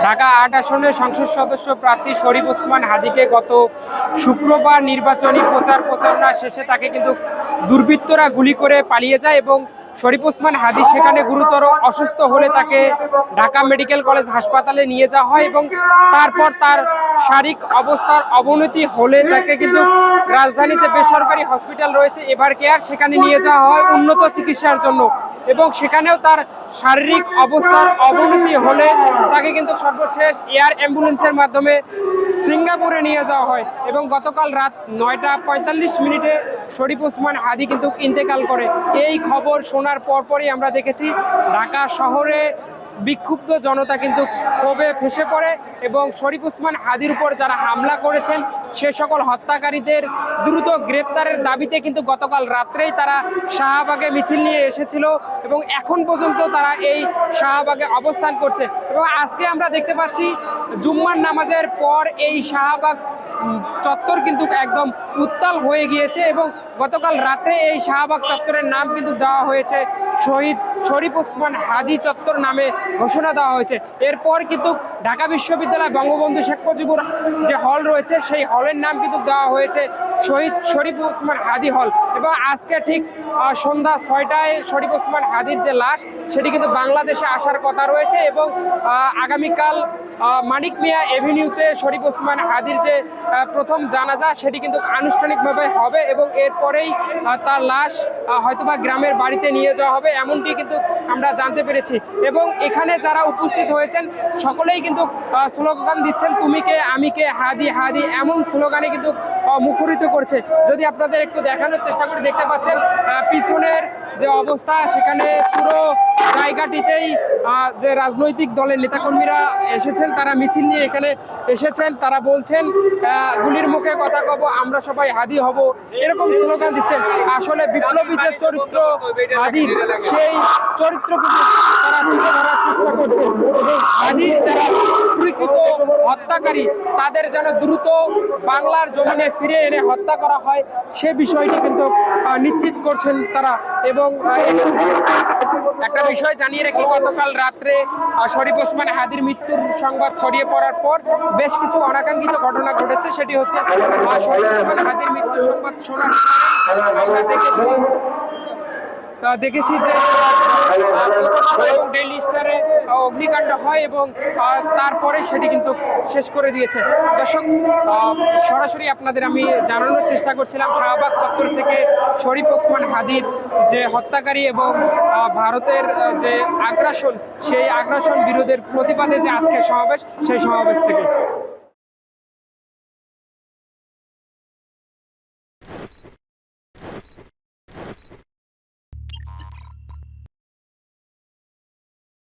ঢাকা ৮ আসনের সংসদ সদস্য প্রার্থী শরীফ ওসমান হাদীকে গত শুক্রবার নির্বাচনী প্রচারণা শেষে তাকে কিন্তু দুর্বৃত্তরা গুলি করে পালিয়ে যায় এবং শরীফ ওসমান হাদী সেখানে গুরুতর অসুস্থ হলে তাকে ঢাকা মেডিকেল কলেজ হাসপাতালে নিয়ে যাওয়া হয় এবং তারপর তার শারীরিক অবস্থার অবনতি হলে তাকে কিন্তু রাজধানীতে বেসরকারি হসপিটাল রয়েছে এভার কেয়ার, সেখানে নিয়ে যাওয়া হয় উন্নত চিকিৎসার জন্য এবং সেখানেও তার শারীরিক অবস্থার অবনতি হলে তাকে কিন্তু সর্বশেষ এয়ার অ্যাম্বুলেন্সের মাধ্যমে সিঙ্গাপুরে নিয়ে যাওয়া হয় এবং গতকাল রাত 9টা 45 মিনিটে শরীফ ওসমান হাদী কিন্তু ইন্তেকাল করে। এই খবর শোনার পরপরই আমরা দেখেছি ঢাকা শহরে বিক্ষুব্ধ জনতা কিন্তু ক্ষোভে ফেসে পড়ে এবং শরীফ ওসমান হাদীর উপর যারা হামলা করেছেন সে সকল হত্যাকারীদের দ্রুত গ্রেপ্তারের দাবিতে কিন্তু গতকাল রাত্রেই তারা শাহবাগে মিছিল নিয়ে এসেছিল এবং এখন পর্যন্ত তারা এই শাহবাগে অবস্থান করছে এবং আজকে আমরা দেখতে পাচ্ছি জুম্মার নামাজের পর এই শাহবাগ চত্বর কিন্তু একদম উত্তাল হয়ে গিয়েছে এবং গতকাল রাতে এই শাহবাগ চত্বরের নাম কিন্তু দেওয়া হয়েছে শহীদ শরীফ ওসমান হাদী চত্বর নামে ঘোষণা দেওয়া হয়েছে। এরপর কিন্তু ঢাকা বিশ্ববিদ্যালয় বঙ্গবন্ধু শেখ মুজিবুর যে হল রয়েছে সেই হলের নাম কিন্তু দেওয়া হয়েছে শহীদ শরীফ ওসমান হাদী হল এবং আজকে ঠিক সন্ধ্যা 6টায় শরীফ ওসমান হাদীর যে লাশ সেটি কিন্তু বাংলাদেশে আসার কথা রয়েছে এবং আগামীকাল মানিক মিয়া এভিনিউতে শরীফ ওসমান হাদীর যে প্রথম জানাজা সেটি কিন্তু আনুষ্ঠানিকভাবে হবে এবং এরপরেই তার লাশ হয়তোবা গ্রামের বাড়িতে নিয়ে যাওয়া হবে এমনটি কিন্তু আমরা জানতে পেরেছি এবং এখানে যারা উপস্থিত হয়েছেন সকলেই কিন্তু স্লোগান দিচ্ছেন তুমি কে আমি কে হাদী হাদী এমন স্লোগানে কিন্তু মুখরিত করছে। যদি আপনাদের একটু দেখানোর চেষ্টা করে দেখতে পাচ্ছেন পিছনের যে অবস্থা সেখানে পুরো জায়গাটিতেই যে রাজনৈতিক দলের নেতাকর্মীরা এসেছেন তারা মিছিল নিয়ে এখানে এসেছেন, তারা বলছেন গুলির মুখে কথা কব আমরা সবাই হাদী হব এরকম স্লোগান দিচ্ছেন। আসলে বিপ্লবী যে চরিত্র হাদীর সেই চরিত্র কিন্তু তারা তুলে ধরার চেষ্টা করছে এবং হাদীর যারা প্রকৃত হত্যাকারী তাদের যেন দ্রুত বাংলার জমিনে ফিরে এনে হত্যা করা হয় সে বিষয়টি কিন্তু নিশ্চিত করছেন তারা। এবং একটা বিষয় জানিয়ে রাখি, গতকাল রাত্রে শরীফ ওসমান হাদীর মৃত্যুর সংবাদ ছড়িয়ে পড়ার পর বেশ কিছু অনাকাঙ্ক্ষিত ঘটনা ঘটেছে। সেটি হচ্ছে শরীফ ওসমান হাদীর মৃত্যুর সংবাদ শোনার আমরা দেখেছি যে ডেইলি স্টারে অগ্নিকাণ্ড হয় এবং তারপরে সেটি কিন্তু শেষ করে দিয়েছে। দর্শক, সরাসরি আপনাদের আমি জানানোর চেষ্টা করছিলাম শাহবাগ চত্বর থেকে শরীফ ওসমান হাদীর যে হত্যাকারী এবং ভারতের যে আগ্রাসন সেই আগ্রাসন বিরোধের প্রতিবাদে যে আজকের সমাবেশ সেই সমাবেশ থেকে।